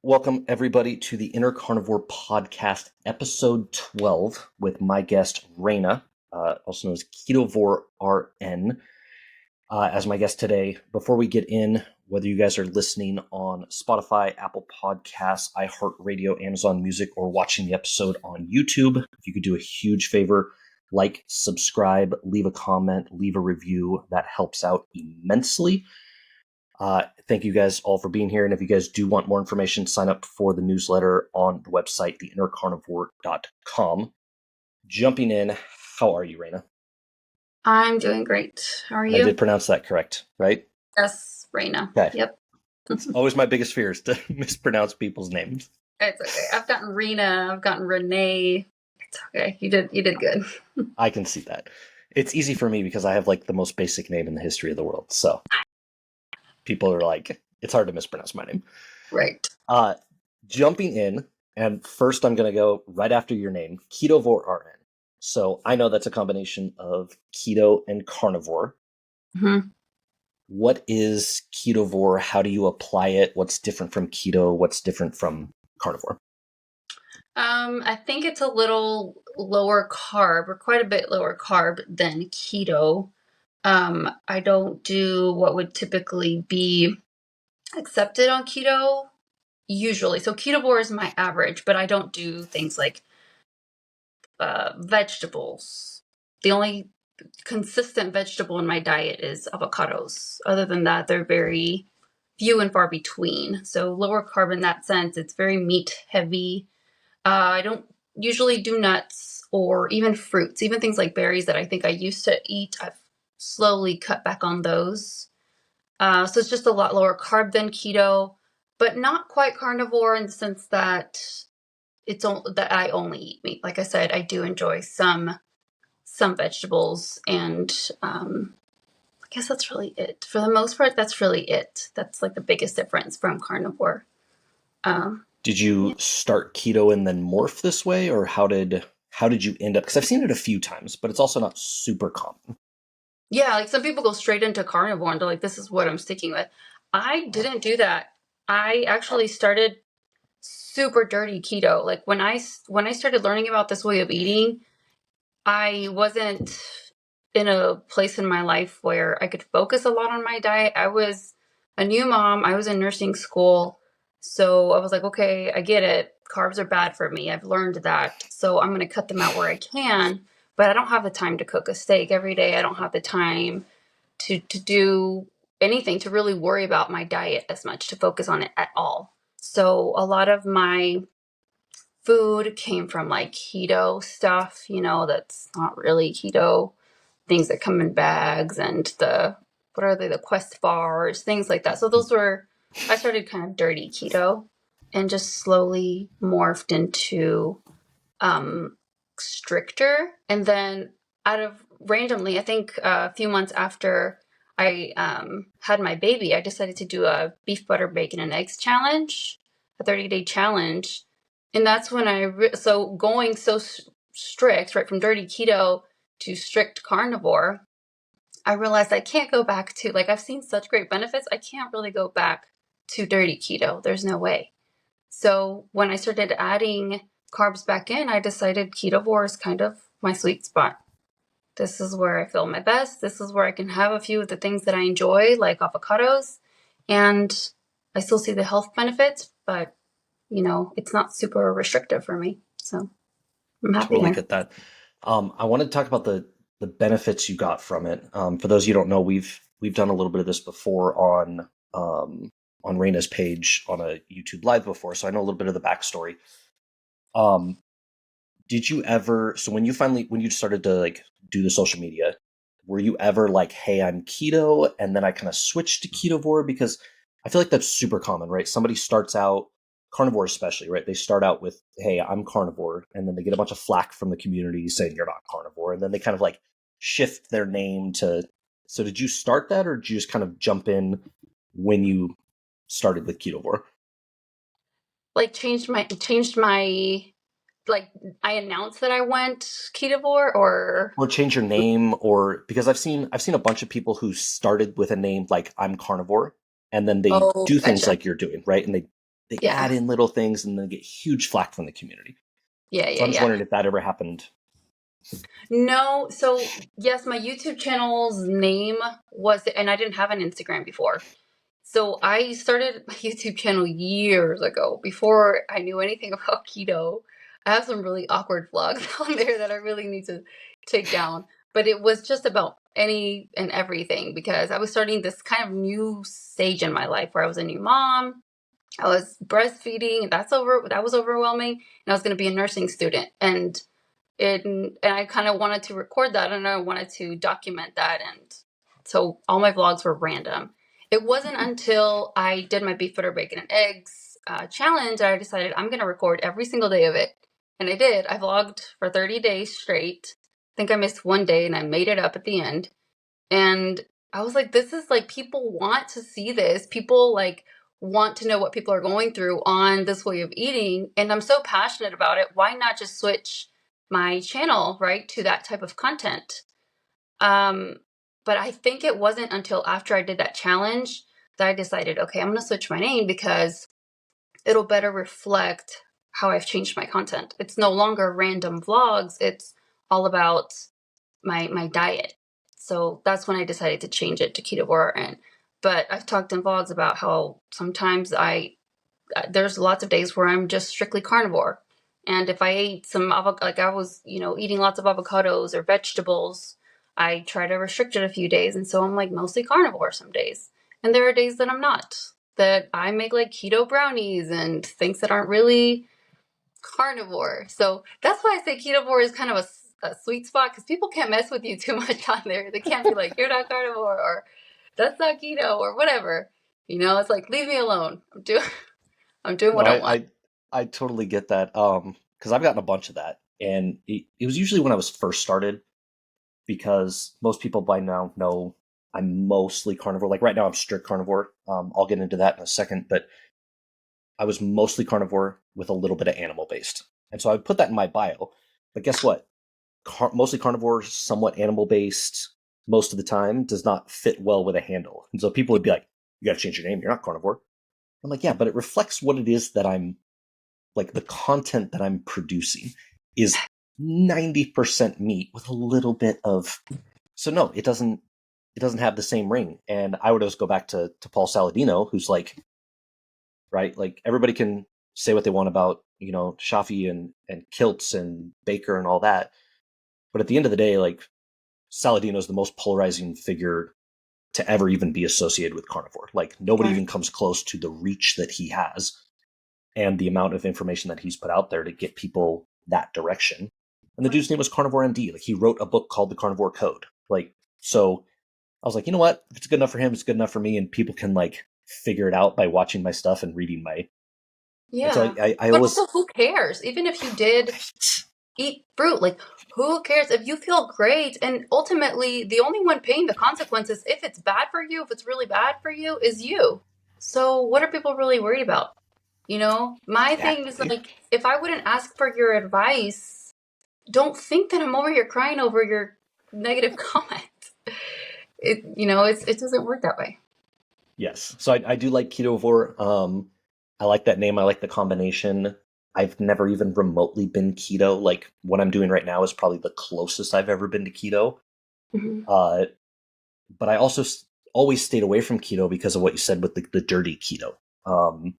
Welcome, everybody, to the Inner Carnivore Podcast, episode 12, with my guest, Reina, also known as Ketovore RN, as my guest today. Before we get in, whether you guys are listening on Spotify, Apple Podcasts, iHeartRadio, Amazon Music, or watching the episode on YouTube, if you could do a huge favor, like, subscribe, leave a comment, leave a review. That helps out immensely. Thank you guys all for being here. And if you guys do want more information, sign up for the newsletter on the website, theinnercarnivore.com. Jumping in, how are you, Reina? I'm doing great. How are you? I did pronounce that correct, right? Yes, Reina. Okay. Yep. It's always my biggest fear is to mispronounce people's names. It's okay. I've gotten Reina. I've gotten Renee. It's okay. You did good. I can see that. It's easy for me because I have like the most basic name in the history of the world. So people are like, it's hard to mispronounce my name. Right. Jumping in, and first I'm going to go right after your name, Ketovore RN. So I know that's a combination of keto and carnivore. Mm-hmm. What is Ketovore? How do you apply it? What's different from keto? What's different from carnivore? I think it's a little lower carb, or quite a bit lower carb than keto. I don't do what would typically be accepted on keto usually. So Ketovore is my average, but I don't do things like vegetables. The only consistent vegetable in my diet is avocados. Other than that, they're very few and far between. So lower carb in that sense. It's very meat heavy. I don't usually do nuts or even fruits, even things like berries that I think I used to eat. I've slowly cut back on those. So it's just a lot lower carb than keto, but not quite carnivore in the sense that that I only eat meat. Like I said, I do enjoy some vegetables, and I guess that's really it. For the most part, that's really it. That's like the biggest difference from carnivore. Did you start keto and then morph this way, or how did you end up? Because I've seen it a few times, but it's also not super common. Yeah, like some people go straight into carnivore and they're like, this is what I'm sticking with. I didn't do that. I actually started super dirty keto. Like when I started learning about this way of eating, I wasn't in a place in my life where I could focus a lot on my diet. I was a new mom. I was in nursing school. So I was like, okay, I get it. Carbs are bad for me. I've learned that. So I'm going to cut them out where I can. But I don't have the time to cook a steak every day. I don't have the time to do anything, to really worry about my diet as much, to focus on it at all. So a lot of my food came from like keto stuff, that's not really keto, things that come in bags, and what are they, the Quest bars, things like that. So I started kind of dirty keto and just slowly morphed into stricter. And then randomly, I think a few months after I had my baby, I decided to do a beef, butter, bacon, and eggs challenge, a 30-day challenge. And that's when so going so strict, right, from dirty keto to strict carnivore, I realized I can't go back to, like, I've seen such great benefits. I can't really go back to dirty keto. There's no way. So when I started adding carbs back in, I decided Ketovore is kind of my sweet spot. This is where I feel my best. This is where I can have a few of the things that I enjoy, like avocados. And I still see the health benefits, but it's not super restrictive for me. So I'm happy. Totally get that. I want to talk about the benefits you got from it. For those of you who don't know, we've done a little bit of this before on Reina's page on a YouTube live before, so I know a little bit of the backstory. Did you ever? So when you started to like do the social media, were you ever like, "Hey, I'm keto," and then I kind of switched to Ketovore? Because I feel like that's super common, right? Somebody starts out, carnivore especially, right? They start out with, "Hey, I'm carnivore," and then they get a bunch of flack from the community saying you're not carnivore, and then they kind of like shift their name to. So did you start that, or did you just kind of jump in when you started with Ketovore? Like changed my like I announced that I went Ketovore, or change your name, or because I've seen a bunch of people who started with a name like I'm carnivore, and then they do things gotcha. like you're doing, right? And they they Yeah. add in little things and then get huge flack from the community. Yeah, So yeah, I'm just yeah. wondering if that ever happened. No, so yes, my YouTube channel's name was, and I didn't have an Instagram before. So I started my YouTube channel years ago before I knew anything about keto. I have some really awkward vlogs on there that I really need to take down. But it was just about any and everything because I was starting this kind of new stage in my life where I was a new mom. I was breastfeeding, that was overwhelming, and I was going to be a nursing student. And I kind of wanted to record that and I wanted to document that. And so all my vlogs were random. It wasn't until I did my beef butter bacon and eggs challenge that I decided I'm going to record every single day of it. And I did. I vlogged for 30 days straight. I think I missed one day and I made it up at the end. And I was like, this is like, people want to see this. People like want to know what people are going through on this way of eating. And I'm so passionate about it. Why not just switch my channel, right, to that type of content? Um, but I think it wasn't until after I did that challenge that I decided, okay, I'm going to switch my name because it'll better reflect how I've changed my content. It's no longer random vlogs. It's all about my diet. So that's when I decided to change it to Ketovore. But I've talked in vlogs about how sometimes there's lots of days where I'm just strictly carnivore. And if I ate some avocado, like I was, eating lots of avocados or vegetables, I try to restrict it a few days. And so I'm like mostly carnivore some days. And there are days that I'm not, that I make like keto brownies and things that aren't really carnivore. So that's why I say Ketovore is kind of a sweet spot because people can't mess with you too much on there. They can't be like, you're not carnivore or that's not keto or whatever. It's like, leave me alone. I'm doing No, what I want. I totally get that. Because I've gotten a bunch of that, and it was usually when I was first started, because most people by now know I'm mostly carnivore. Like right now, I'm strict carnivore. I'll get into that in a second, but I was mostly carnivore with a little bit of animal based, and so I would put that in my bio. But guess what? Mostly carnivore, somewhat animal based, most of the time does not fit well with a handle, and so people would be like, "You got to change your name. You're not carnivore." I'm like, "Yeah, but it reflects what it is that I'm like. The content that I'm producing is 90% meat with a little bit of." So no, it doesn't have the same ring. And I would always go back to Paul Saladino, who's like, right, like everybody can say what they want about, Shafi and kilts and Baker and all that. But at the end of the day, like Saladino's the most polarizing figure to ever even be associated with carnivore. Like nobody Right. even comes close to the reach that he has and the amount of information that he's put out there to get people that direction. And the dude's name was Carnivore MD. Like he wrote a book called The Carnivore Code. Like, so I was like, you know what? If it's good enough for him, it's good enough for me, and people can like figure it out by watching my stuff and reading my. And so Yeah. I But always also, who cares? Even if you did eat fruit, like, who cares? If you feel great, and ultimately, the only one paying the consequences, if it's bad for you, if it's really bad for you, is you. So, what are people really worried about? My thing is exactly. like, if I wouldn't ask for your advice, don't think that I'm over here crying over your negative comment. It doesn't work that way. Yes. So I do like Ketovore. I like that name. I like the combination. I've never even remotely been keto. Like what I'm doing right now is probably the closest I've ever been to keto. Mhm. Uh, but I also always stayed away from keto because of what you said with the dirty keto. Um,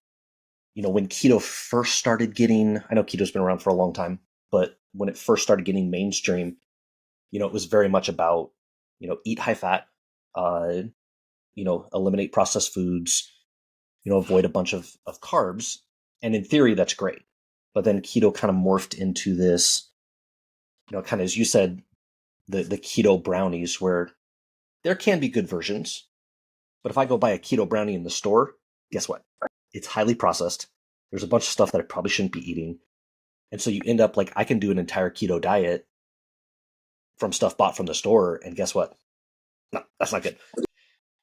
when keto first started getting, I know keto's been around for a long time, but when it first started getting mainstream, it was very much about, eat high fat, uh, eliminate processed foods, avoid a bunch of carbs. And in theory, that's great. But then keto kind of morphed into this, kind of as you said, the keto brownies, where there can be good versions. But if I go buy a keto brownie in the store, guess what? It's highly processed. There's a bunch of stuff that I probably shouldn't be eating. And so you end up like, I can do an entire keto diet from stuff bought from the store. And guess what? No, that's not good.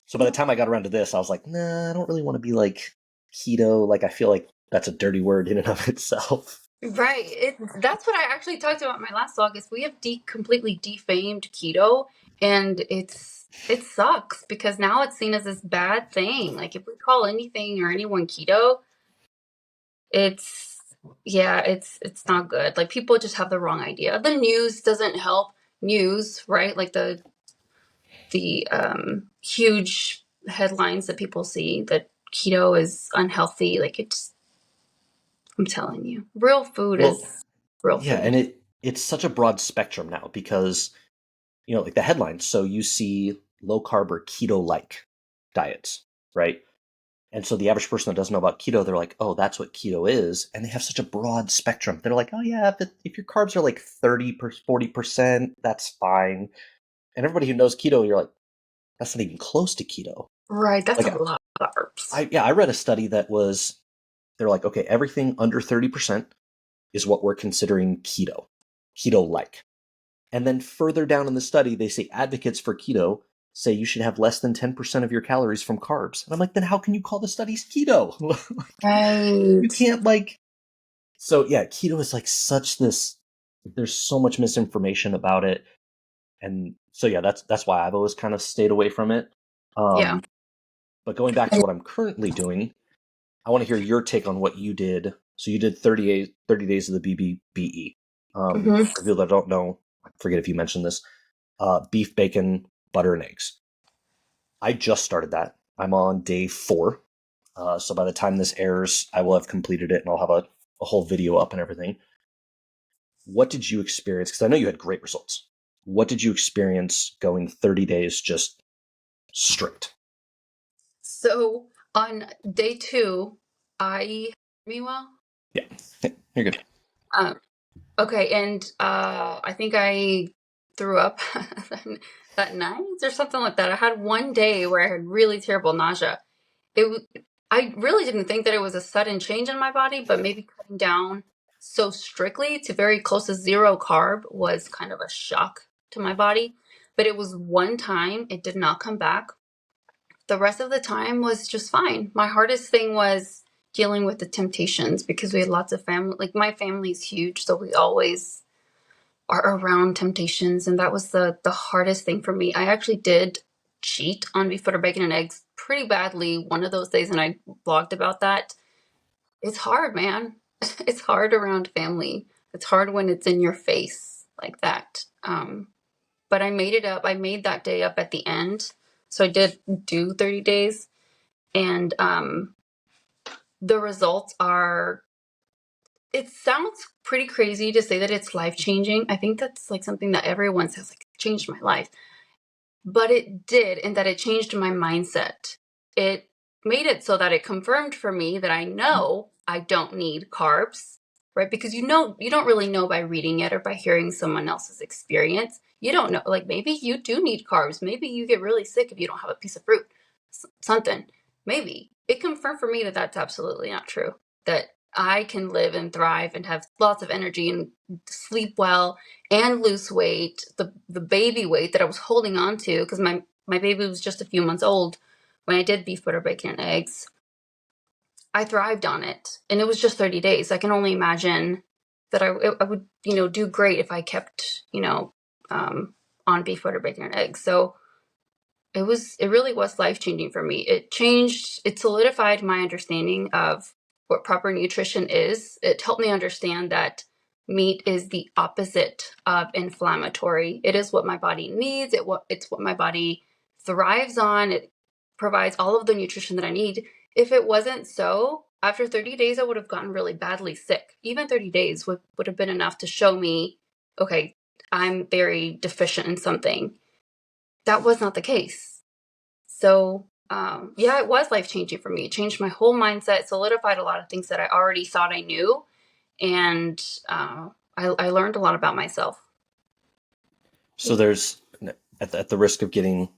So by the time I got around to this, I was like, nah, I don't really want to be like keto. Like, I feel like that's a dirty word in and of itself. Right. That's what I actually talked about in my last vlog is we have completely defamed keto, and it sucks because now it's seen as this bad thing. Like if we call anything or anyone keto, It's not good. Like, people just have the wrong idea. The news doesn't help. News, right? Like the huge headlines that people see that keto is unhealthy. Like, I'm telling you, real food Well, is real yeah, and food. it's such a broad spectrum now because like the headlines. So you see low carb or keto like diets, right? And so the average person that doesn't know about keto, they're like, oh, that's what keto is. And they have such a broad spectrum. They're like, oh, yeah, if your carbs are like 40%, that's fine. And everybody who knows keto, you're like, that's not even close to keto. Right, that's Like, a lot of carbs. I read a study that was, they're like, okay, everything under 30% is what we're considering keto like. And then further down in the study, they say advocates for keto say you should have less than 10% of your calories from carbs. And I'm like, then how can you call the studies keto? You Right. can't so yeah, keto is like such this, there's so much misinformation about it. And so yeah, that's why I've always kind of stayed away from it. Yeah. Um, but going back to what I'm currently doing, I want to hear your take on what you did. So you did 30 days of the BBBE. Hmm. For people that don't know, I forget if you mentioned this, beef, bacon, butter, and eggs. I just started that. I'm on day 4. So by the time this airs, I will have completed it and I'll have a whole video up and everything. What did you experience? Because I know you had great results. What did you experience going 30 days just strict? So on day 2, I meanwhile, Yeah, you're good. um, okay, and I think I threw up that night or something like that. I had one day where I had really terrible nausea. I really didn't think that it was a sudden change in my body, but maybe cutting down so strictly to very close to zero carb was kind of a shock to my body. But it was one time, it did not come back. The rest of the time was just fine. My hardest thing was dealing with the temptations because we had lots of family. Like, my family's huge, so we always are around temptations, and that was the hardest thing for me. I actually did cheat on beef butter bacon and eggs pretty badly one of those days, and I blogged about that. It's hard, man. It's hard around family. It's hard when it's in your face like that. But I made it up. I made that day up at the end, so I did do 30 days, and the results are, it sounds pretty crazy to say that it's life changing. I think that's like something that everyone says, like, it changed my life. But it did, in that it changed my mindset. It made it so that it confirmed for me that I know I don't need carbs, right? Because you don't really know by reading it or by hearing someone else's experience. You don't know, like, maybe you do need carbs. Maybe you get really sick if you don't have a piece of fruit, something. Maybe. It confirmed for me that that's absolutely not true. That I can live and thrive and have lots of energy and sleep well and lose weight, the baby weight that I was holding on to, because my baby was just a few months old when I did beef, butter, bacon, and eggs. I thrived on it, and it was just 30 days. I can only imagine that I would, do great if I kept, on beef, butter, bacon, and eggs. So it really was life changing for me. It solidified my understanding of what proper nutrition is. It helped me understand that meat is the opposite of inflammatory. It is what my body needs. It's what my body thrives on. It provides all of the nutrition that I need. If it wasn't so, after 30 days, I would have gotten really badly sick. Even 30 days would have been enough to show me, okay, I'm very deficient in something. That was not the case. So, yeah, it was life changing for me. It changed my whole mindset, solidified a lot of things that I already thought I knew, and I learned a lot about myself. So there's, at the risk of getting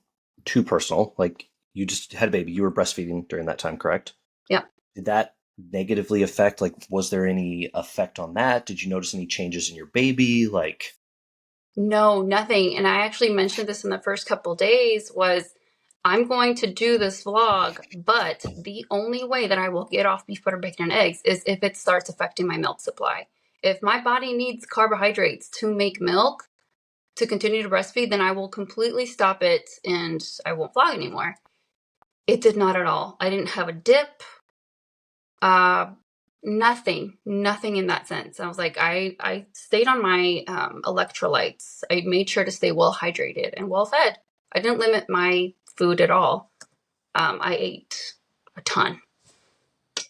too personal, like you just had a baby, you were breastfeeding during that time, correct? Yeah. Did that negatively affect, like, was there any effect on that? Did you notice any changes in your baby? Like, No, nothing. And I actually mentioned this in the first couple days was, I'm going to do this vlog, but the only way that I will get off beef, butter, bacon, and eggs is if it starts affecting my milk supply. If my body needs carbohydrates to make milk to continue to breastfeed, then I will completely stop it and I won't vlog anymore. It did not at all. I didn't have a dip. Uh, Nothing in that sense. I was like, I stayed on my electrolytes. I made sure to stay well hydrated and well fed. I didn't limit my food at all. I ate a ton,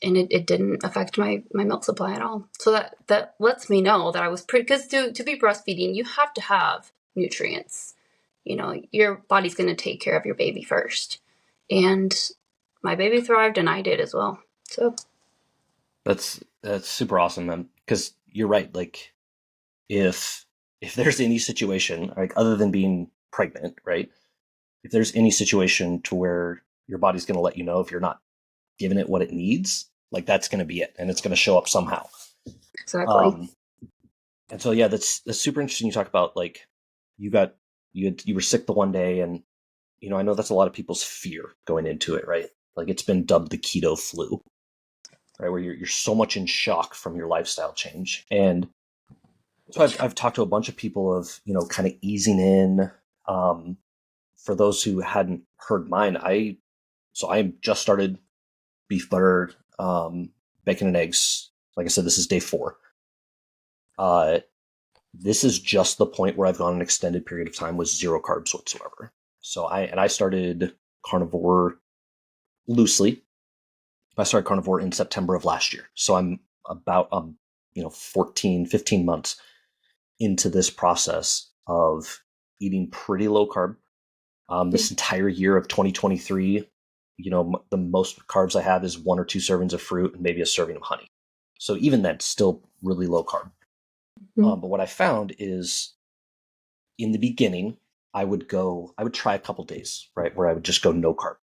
and it didn't affect my milk supply at all. So that lets me know that I was pretty, because to be breastfeeding, you have to have nutrients. You know, your body's going to take care of your baby first. And my baby thrived, and I did as well. So That's super awesome, man. Because you're right. Like, if there's any situation, like other than being pregnant, right? If there's any situation to where your body's going to let you know if you're not giving it what it needs, like that's going to be it, and it's going to show up somehow. exactly. And so yeah, that's super interesting. You talk about like you were sick the one day, and you know I know that's a lot of people's fear going into it, right? Like it's been dubbed the keto flu, right? Where you're so much in shock from your lifestyle change. And so I've talked to a bunch of people of, you know, kind of easing in. For those who hadn't heard mine, I just started beef butter, bacon and eggs. Like I said, this is day 4. This is just the point where I've gone an extended period of time with 0 carbs whatsoever. So I started carnivore loosely. I started carnivore in September of last year. So I'm about 14, 15 months into this process of eating pretty low carb. This entire year of 2023, you know, the most carbs I have is 1 or 2 servings of fruit and maybe a serving of honey. So even that's still really low carb. But what I found is in the beginning, I would try a couple days, right, where I would just go no carb.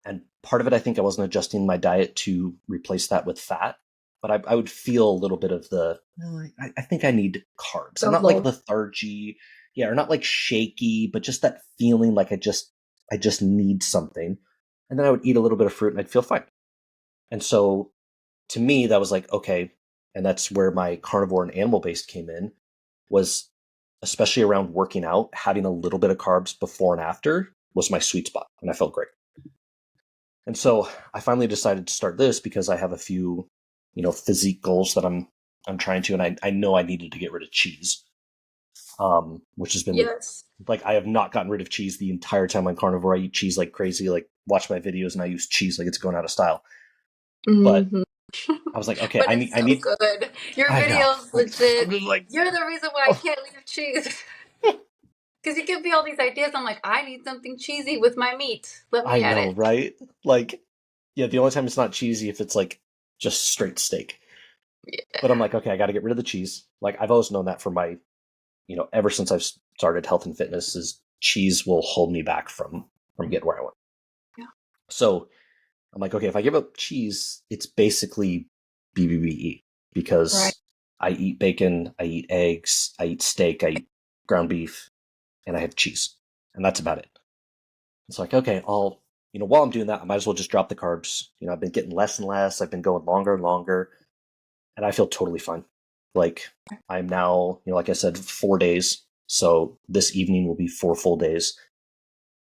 And part of it, I think I wasn't adjusting my diet to replace that with fat, but I would feel a little bit of I think I need carbs. And not like lethargy, yeah, or not like shaky, but just that feeling like I just need something. And then I would eat a little bit of fruit and I'd feel fine. And so to me, that was like, okay, and that's where my carnivore and animal based came in, was especially around working out, having a little bit of carbs before and after was my sweet spot, and I felt great. And so I finally decided to start this because I have a few, you know, physique goals that I'm trying to, and I know I needed to get rid of cheese, which has been like I have not gotten rid of cheese the entire time on carnivore. I eat cheese like crazy. Like watch my videos and I use cheese like it's going out of style. But I was like, okay, But I it's need. so good. Your I know. videos legit. I'm just like, You're the reason why I can't leave cheese. Because you give me all these ideas. I'm like, I need something cheesy with my meat. Let me I add know, it. right? Like, yeah, the only time it's not cheesy if it's like just straight steak. Yeah. But I'm like, okay, I got to get rid of the cheese. Like I've always known that for my, you know, ever since I've started health and fitness, is cheese will hold me back from getting where I want. Yeah. So I'm like, okay, if I give up cheese, it's basically BBBE because I eat bacon, I eat eggs, I eat steak, I eat ground beef, and I have cheese, and that's about it. It's like, okay, while I'm doing that, I might as well just drop the carbs. You know, I've been getting less and less. I've been going longer and longer, and I feel totally fine. Like I'm now, you know, like I said, 4 days. So this evening will be 4 full days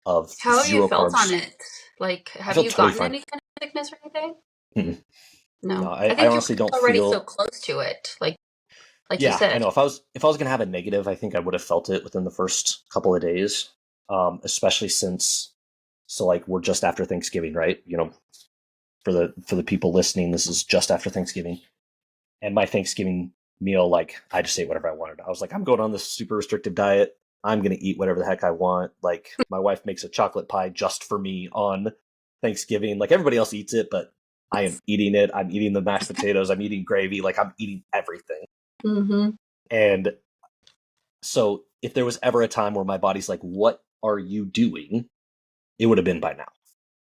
of How have you 0 felt on carbs. it? Like, I have feel you totally gotten fine. any kind of sickness or anything? Mm-mm. No, No. I I think you're honestly don't already so feel. close to it. Like you Yeah, I said. know. If I was gonna have a negative, I think I would have felt it within the first couple of days. Especially since, so like we're just after Thanksgiving, right? You know, for the people listening, this is just after Thanksgiving, and my Thanksgiving meal, like I just ate whatever I wanted. I was like, I'm going on this super restrictive diet. I'm gonna eat whatever the heck I want. Like my wife makes a chocolate pie just for me on Thanksgiving. Like everybody else eats it, but I am eating it. I'm eating the mashed potatoes. I'm eating gravy. Like I'm eating everything. Mm-hmm. And so if there was ever a time where my body's like, what are you doing? It would have been by now.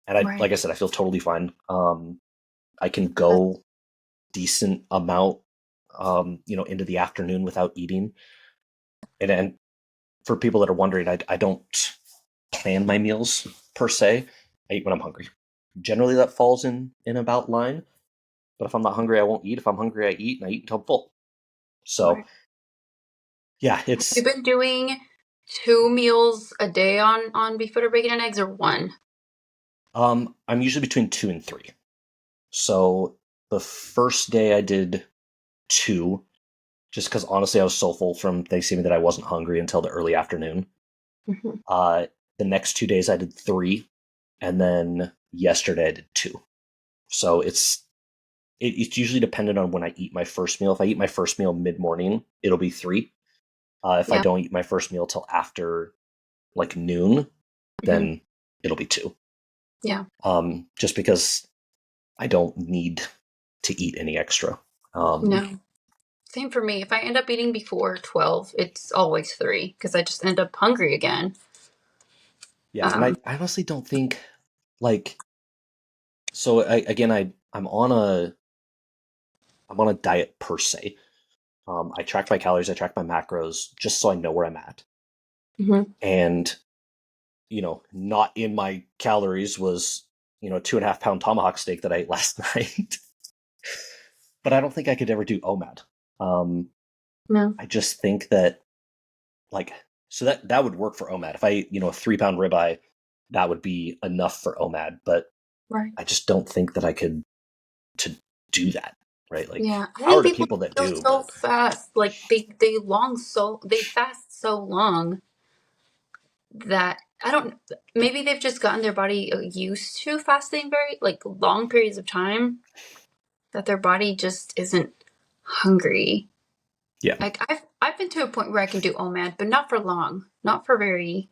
And like I said, I feel totally fine. I can go decent amount, into the afternoon without eating. And for people that are wondering, I don't plan my meals per se. I eat when I'm hungry. Generally that falls in about line. But if I'm not hungry, I won't eat. If I'm hungry, I eat, and I eat until I'm full. So yeah, You've been doing 2 meals a day on beef butter, bacon, and eggs, or 1? I'm usually between 2 and 3. So the first day I did 2, just because honestly I was so full from Thanksgiving that I wasn't hungry until the early afternoon. Mm-hmm. The next 2 days I did 3, and then yesterday I did 2. So it's usually dependent on when I eat my first meal. If I eat my first meal mid-morning, it'll be 3. If I Yeah. don't eat my first meal till after like noon, Mm-hmm. then it'll be 2. Yeah. Just because I don't need to eat any extra. No. Same for me. If I end up eating before 12, it's always 3 because I just end up hungry again. Yeah, and I honestly don't think like so. I'm on a diet per se. I track my calories, I track my macros, just so I know where I'm at. Mm-hmm. And not in my calories was 2.5 pound tomahawk steak that I ate last night. But I don't think I could ever do OMAD. Um, No. I just think that like so that would work for OMAD. If I ate, a 3 pound ribeye, that would be enough for OMAD. But Right. I just don't think that I could to do that. Right? Like Yeah. I power think to people people that go do, so but fast. Like they fast so long that I don't, maybe they've just gotten their body used to fasting very like long periods of time that their body just isn't hungry. yeah. Like I've been to a point where I can do OMAD, but not for long, not for very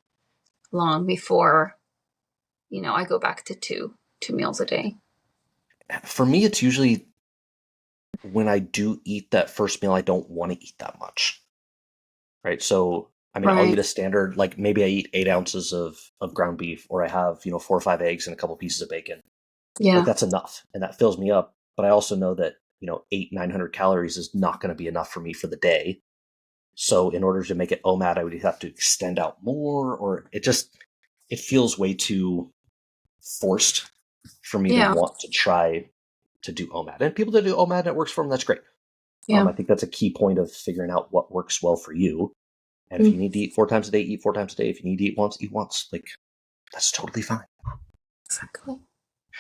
long before, I go back to two meals a day. For me, it's usually when I do eat that first meal, I don't want to eat that much. Right. So, I mean, I'll Right. eat a standard, like maybe I eat 8 ounces of ground beef, or I have, 4 or 5 eggs and a couple pieces of bacon. Like Yeah. that's enough. And that fills me up. But I also know that, 900 calories is not going to be enough for me for the day. So in order to make it OMAD, I would have to extend out more, or it feels way too forced for me to Yeah. want to try to do OMAD. And people that do OMAD and it works for them, that's great. Yeah. I think that's a key point of figuring out what works well for you. And if you Mm, need to eat 4 times a day, eat 4 times a day. If you need to eat once, eat once. Like, that's totally fine. exactly.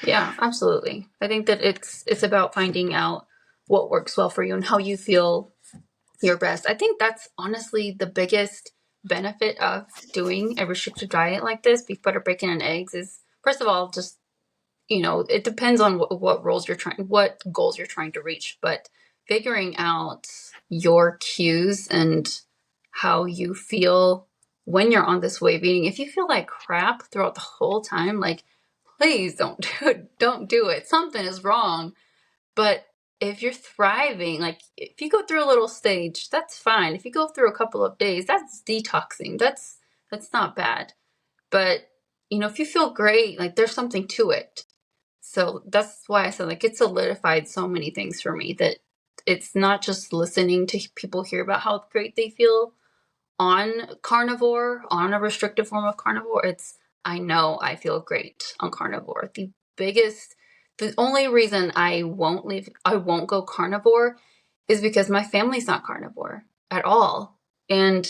Yeah, absolutely. I think that it's about finding out what works well for you and how you feel your best. I think that's honestly the biggest benefit of doing a restrictive diet like this, beef, butter, bacon, and eggs, is first of all, just, it depends on what goals you're trying to reach, but figuring out your cues and how you feel when you're on this wave eating. If you feel like crap throughout the whole time, like, please don't do it. Don't do it. Something is wrong. But if you're thriving, like if you go through a little stage, that's fine. If you go through a couple of days, that's detoxing. That's not bad. But if you feel great, like there's something to it. So that's why I said like it solidified so many things for me, that it's not just listening to people hear about how great they feel on carnivore, on a restrictive form of carnivore. It's, I know I feel great on carnivore. The only reason I won't go carnivore is because my family's not carnivore at all. And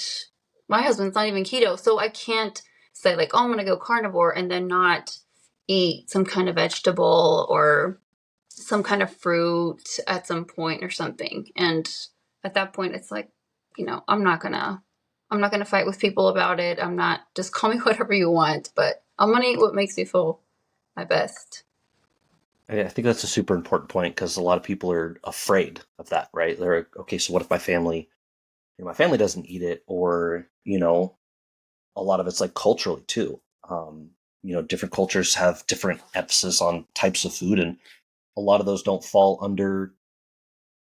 my husband's not even keto. So I can't say like, oh, I'm going to go carnivore and then not eat some kind of vegetable or some kind of fruit at some point or something. And at that point, it's like, I'm not gonna fight with people about it. I'm not, just call me whatever you want, but I'm gonna eat what makes me feel my best. And I think that's a super important point because a lot of people are afraid of that, right? They're like, okay, so what if my family doesn't eat it, or a lot of it's like culturally too. Different cultures have different emphasis on types of food, and a lot of those don't fall under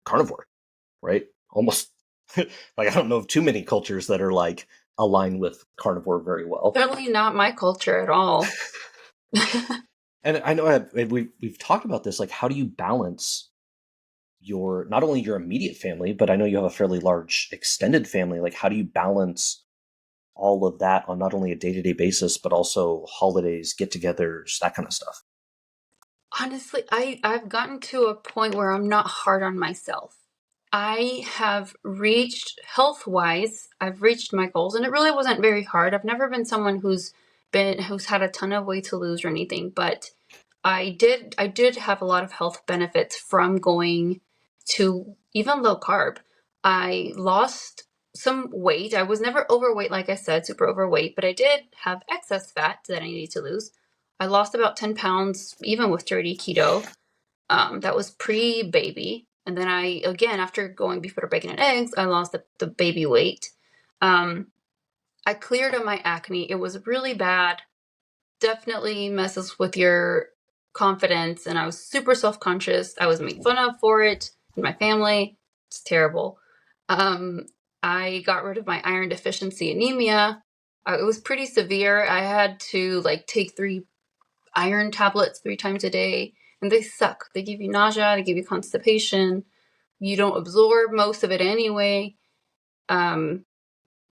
carnivore, right? Almost like I don't know of too many cultures that are like aligned with carnivore very well. Certainly not my culture at all. And I know we've talked about this. Like, how do you balance your not only your immediate family, but I know you have a fairly large extended family. Like, how do you balance all of that on not only a day to day basis, but also holidays, get-togethers, that kind of stuff? Honestly, I've gotten to a point where I'm not hard on myself. I have reached, health wise, I've reached my goals, and it really wasn't very hard. I've never been someone who's had a ton of weight to lose or anything, but I did have a lot of health benefits from going to even low carb. I lost some weight. I was never overweight, like I said, super overweight, but I did have excess fat that I needed to lose. I lost about 10 pounds even with dirty keto. That was pre-baby. And then again, after going beef butter, bacon, and eggs, I lost the baby weight. I cleared of my acne. It was really bad. Definitely messes with your confidence. And I was super self-conscious. I was made fun of for it in my family. It's terrible. I got rid of my iron deficiency anemia. It was pretty severe. I had to take 3 iron tablets 3 times a day, and they suck. They give you nausea, they give you constipation. You don't absorb most of it anyway. And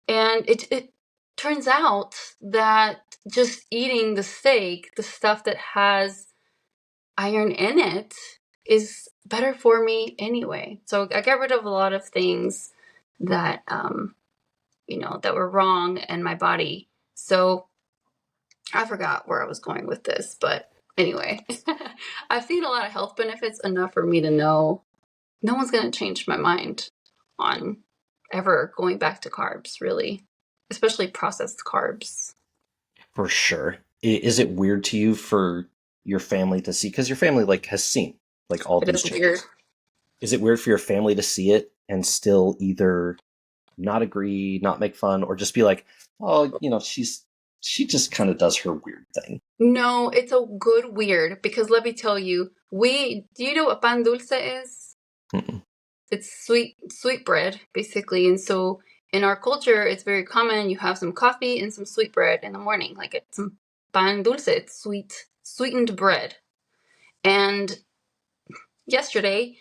it turns out that just eating the steak, the stuff that has iron in it, is better for me anyway. So I got rid of a lot of things that that were wrong in my body. So I forgot where I was going with this, but anyway, I've seen a lot of health benefits enough for me to know no one's going to change my mind on ever going back to carbs, really, especially processed carbs. For sure. Is it weird to you for your family to see? Because your family has seen all It these is weird. changes. Is it weird for your family to see it and still either not agree, not make fun, or just be like, oh, she just kind of does her weird thing? No, it's a good weird, because let me tell you, do you know what pan dulce is? Mm-mm. It's sweet bread, basically. And so in our culture, it's very common. You have some coffee and some sweet bread in the morning, like it's some pan dulce. It's sweetened bread. And yesterday,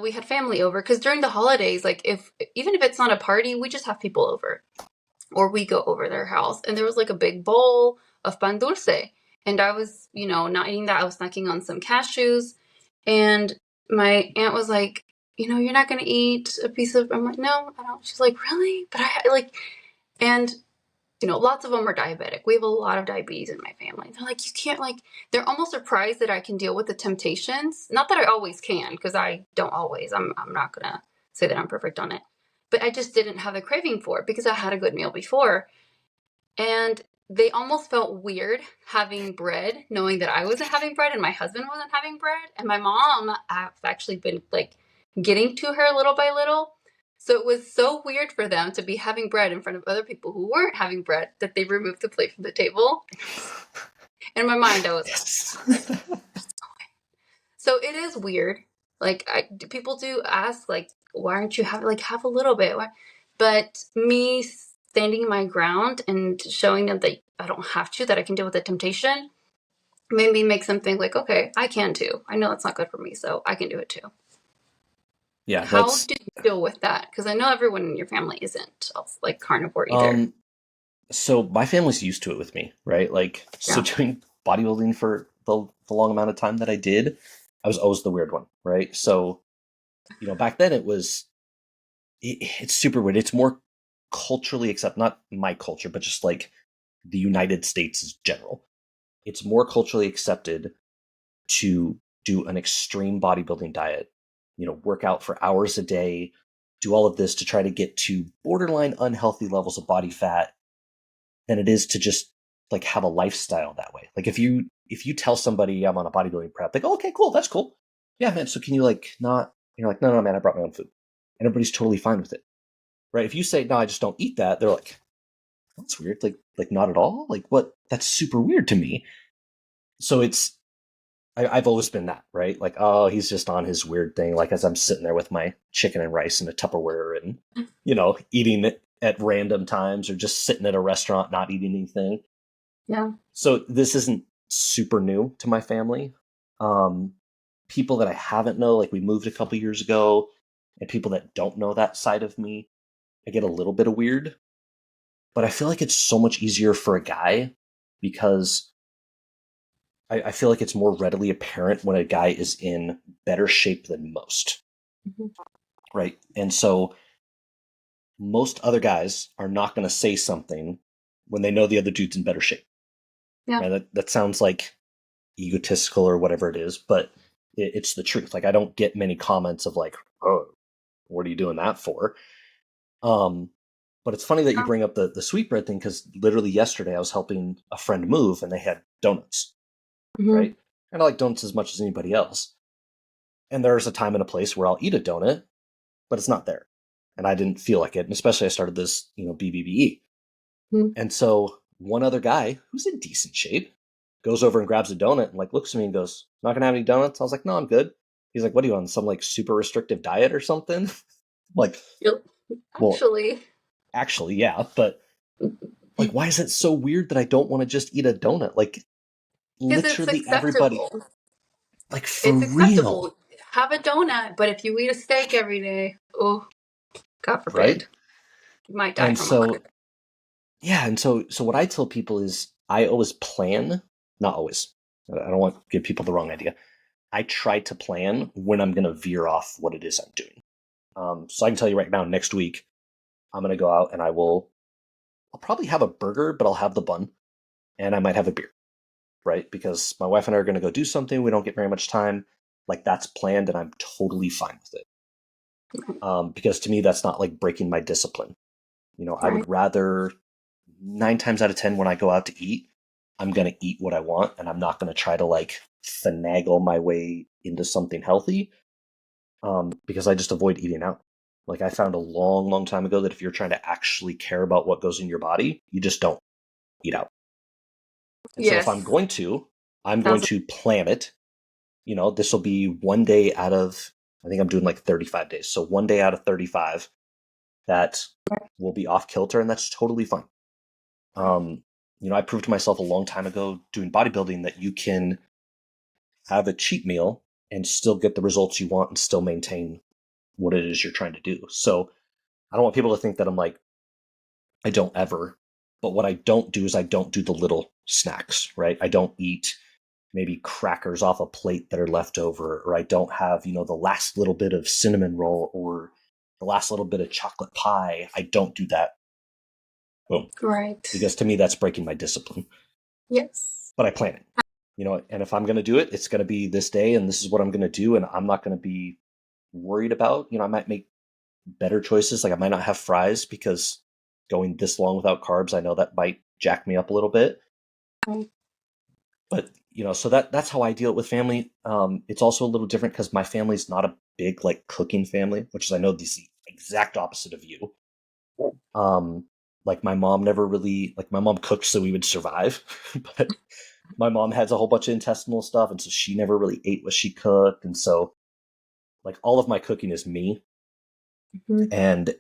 we had family over, because during the holidays, even if it's not a party, we just have people over, or we go over their house. And there was a big bowl of pan dulce, and I was not eating that. I was snacking on some cashews, and my aunt was like, you're not gonna eat a piece of. I'm like, no, I don't. She's like, really? But and lots of them are diabetic. We have a lot of diabetes in my family. They're like, you can't they're almost surprised that I can deal with the temptations. Not that I always can, because I don't always. I'm not gonna say that I'm perfect on it. But I just didn't have the craving for it because I had a good meal before. And they almost felt weird having bread, knowing that I wasn't having bread and my husband wasn't having bread. And my mom, I've actually been getting to her little by little. So it was so weird for them to be having bread in front of other people who weren't having bread that they removed the plate from the table. In my mind, I was Yes. so it is weird. People do ask, why aren't you have a little bit? Why? But me standing my ground and showing them that I don't have to, that I can deal with the temptation, made me make them think okay, I can too. I know it's not good for me, so I can do it too. Yeah, How that's do you deal with that? Because I know everyone in your family isn't carnivore either. so my family's used to it with me, right? So Yeah. doing bodybuilding for the long amount of time that I did, I was always the weird one, right? So, back then it's super weird. It's more culturally accepted, not my culture, but just the United States in general. It's more culturally accepted to do an extreme bodybuilding diet, work out for hours a day, do all of this to try to get to borderline unhealthy levels of body fat than it is to just have a lifestyle that way. If you tell somebody I'm on a bodybuilding prep, they go, okay, cool, that's cool. Yeah, man. So can you not? You're like, no, man, I brought my own food, and everybody's totally fine with it, right? If you say no, I just don't eat that, they're like, that's weird. Not at all. What? That's super weird to me. So I've always been that, right? Oh, he's just on his weird thing. As I'm sitting there with my chicken and rice in a Tupperware and, eating it at random times or just sitting at a restaurant, not eating anything. Yeah. So this isn't super new to my family. People that I haven't know, we moved a couple years ago, and people that don't know that side of me, I get a little bit of weird. But I feel like it's so much easier for a guy because I feel like it's more readily apparent when a guy is in better shape than most. Mm-hmm. Right. And so most other guys are not going to say something when they know the other dude's in better shape. Yeah. Right? That sounds like egotistical or whatever it is, but it's the truth. Like I don't get many comments of like, oh, what are you doing that for? Um, but it's funny that you bring up the sweetbread thing because literally yesterday I was helping a friend move and they had donuts, Mm-hmm. right? And I like donuts as much as anybody else. And there's a time and a place where I'll eat a donut, but it's not there. And I didn't feel like it. And especially I started this, BBBE. Mm-hmm. And so one other guy who's in decent shape goes over and grabs a donut and like looks at me and goes, "Not gonna have any donuts?" I was like, "No, I'm good." He's like, "What are you on? Some like super restrictive diet or something?" Like, Yep. well, Actually, actually, yeah, but like, why is it so weird that I don't want to just eat a donut? Like, because it's literally everybody, acceptable. like, for It's real, acceptable. Have a donut, but if you eat a steak every day, oh, God right? forbid, you might die And from a heart. so, yeah, and so what I tell people is I always plan, not always. I don't want to give people the wrong idea. I try to plan when I'm going to veer off what it is I'm doing. So I can tell you right now, next week, I'm going to go out and I'll probably have a burger, but I'll have the bun and I might have a beer, right? Because my wife and I are going to go do something. We don't get very much time. Like that's planned and I'm totally fine with it. Because to me, that's not like breaking my discipline. I Right. would rather 9 times out of 10 when I go out to eat, I'm going to eat what I want and I'm not going to try to like finagle my way into something healthy because I just avoid eating out. Like I found a long, long time ago that if you're trying to actually care about what goes in your body, you just don't eat out. And so if Yes. I'm going Sounds to plan it. This will be one day out of, I think I'm doing like 35 days. So one day out of 35 that will be off kilter, and that's totally fine. Um, I proved to myself a long time ago doing bodybuilding that you can have a cheat meal and still get the results you want and still maintain what it is you're trying to do. So I don't want people to think that I'm like, I don't ever. But what I don't do is I don't do the little snacks, right? I don't eat maybe crackers off a plate that are left over, or I don't have, the last little bit of cinnamon roll or the last little bit of chocolate pie. I don't do that. Boom. right. Because to me, that's breaking my discipline. Yes. But I plan it, and if I'm going to do it, it's going to be this day and this is what I'm going to do. And I'm not going to be worried about, I might make better choices. Like I might not have fries because going this long without carbs, I know that might jack me up a little bit. Right. But so that's how I deal with family. It's also a little different because my family's not a big like cooking family, which is I know this is the exact opposite of you. Um, like my mom never really like my mom cooked so we would survive, but my mom has a whole bunch of intestinal stuff, and so she never really ate what she cooked, and so like all of my cooking is me, Mm-hmm. and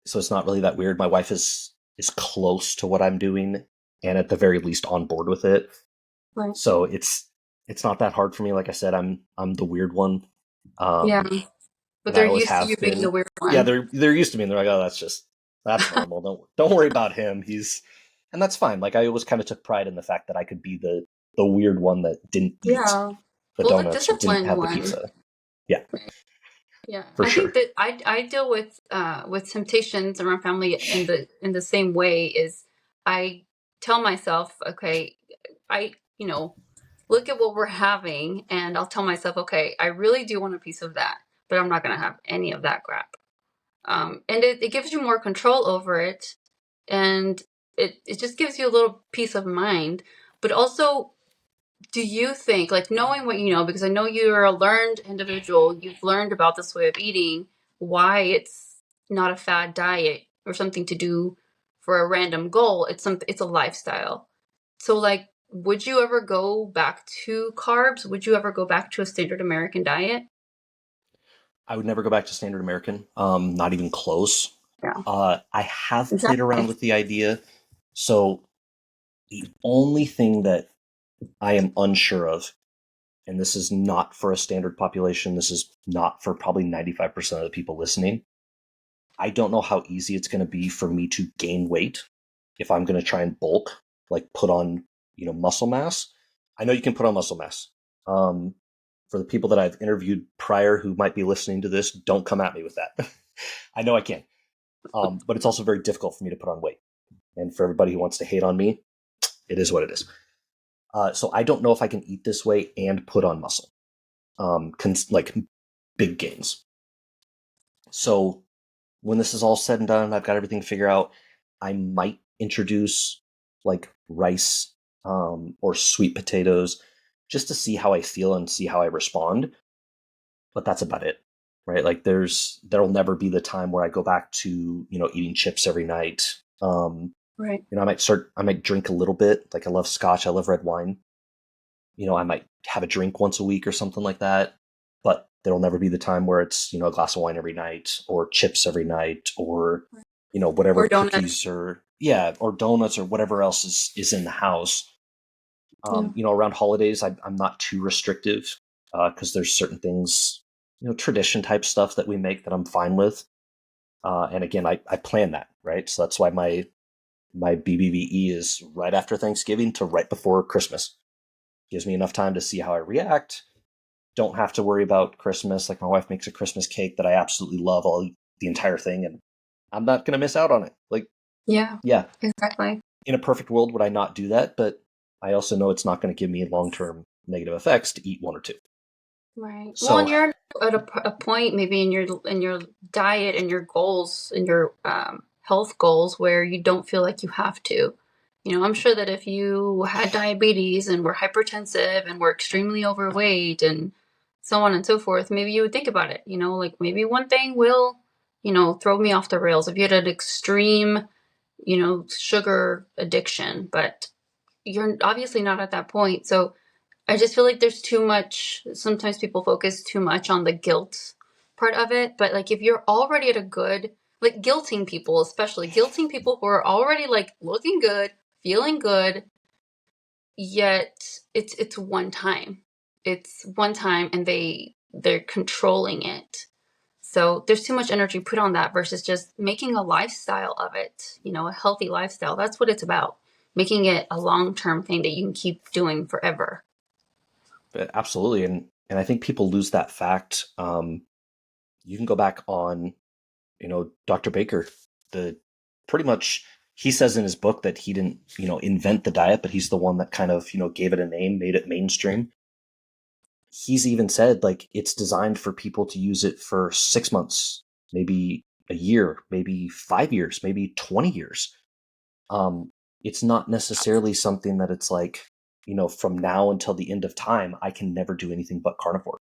so it's not really that weird. My wife is close to what I'm doing, and at the very least on board with it. Right. So it's not that hard for me. Like I said, I'm the weird one, Yeah. um, But and I they're always used to you have being the been. weird Yeah, one. they're used to me, and they're like, oh, that's normal. Don't worry about him. And that's fine. Like I always kind of took pride in the fact that I could be the weird one that didn't eat Yeah. the Well, the donuts or didn't disciplined have the one. pizza. Yeah, Yeah, for I think sure. that I deal with temptations around family in the same way. Is I tell myself, okay, I look at what we're having, and I'll tell myself, okay, I really do want a piece of that, but I'm not going to have any of that crap. And it gives you more control over it, and it just gives you a little peace of mind. But also, do you think, like knowing what you know, because I know you're a learned individual, you've learned about this way of eating, why it's not a fad diet or something to do for a random goal. It's a lifestyle. So like, would you ever go back to carbs? Would you ever go back to a standard American diet? I would never go back to standard American. Not even close. Yeah. I have played around Exactly. with the idea. So the only thing that I am unsure of, and this is not for a standard population, this is not for probably 95% of the people listening. I don't know how easy it's going to be for me to gain weight if I'm going to try and bulk, like put on, muscle mass. I know you can put on muscle mass. Um, for the people that I've interviewed prior who might be listening to this, don't come at me with that. I know I can. But it's also very difficult for me to put on weight. And for everybody who wants to hate on me, it is what it is. So I don't know if I can eat this way and put on muscle, like big gains. So when this is all said and done, I've got everything figured out. I might introduce like rice or sweet potatoes just to see how I feel and see how I respond. But that's about it, right? Like there'll never be the time where I go back to eating chips every night. Right. I might drink a little bit. Like I love scotch, I love red wine. I might have a drink once a week or something like that. But there'll never be the time where it's, a glass of wine every night or chips every night or, whatever Or donuts. cookies or donuts or whatever else is in the house. Yeah. Around holidays, I'm not too restrictive because there's certain things, tradition type stuff that we make that I'm fine with. And again, I plan that, right? So that's why my BBVE is right after Thanksgiving to right before Christmas. Gives me enough time to see how I react. Don't have to worry about Christmas. Like my wife makes a Christmas cake that I absolutely love. I'll eat the entire thing, and I'm not going to miss out on it. Like, Yeah. yeah, Exactly. in a perfect world, would I not do that? But I also know it's not going to give me long-term negative effects to eat one or two. Right. Well, and So, you're at a point maybe in your diet and your goals and your health goals where you don't feel like you have to. I'm sure that if you had diabetes and were hypertensive and were extremely overweight and so on and so forth, maybe you would think about it. Like maybe one thing will, throw me off the rails. If you had an extreme, sugar addiction, but you're obviously not at that point. So I just feel like there's too much. Sometimes people focus too much on the guilt part of it. But like if you're already at a good, like guilting people, especially guilting people who are already like looking good, feeling good, yet it's one time. It's one time and they're controlling it. So there's too much energy put on that versus just making a lifestyle of it, a healthy lifestyle. That's what it's about. Making it a long-term thing that you can keep doing forever. absolutely, and I think people lose that fact. You can go back on, Dr. Baker. The pretty much he says in his book that he didn't, invent the diet, but he's the one that kind of, gave it a name, made it mainstream. He's even said like it's designed for people to use it for 6 months, maybe a year, maybe 5 years, maybe 20 years. It's not necessarily something that it's like, from now until the end of time, I can never do anything but carnivore.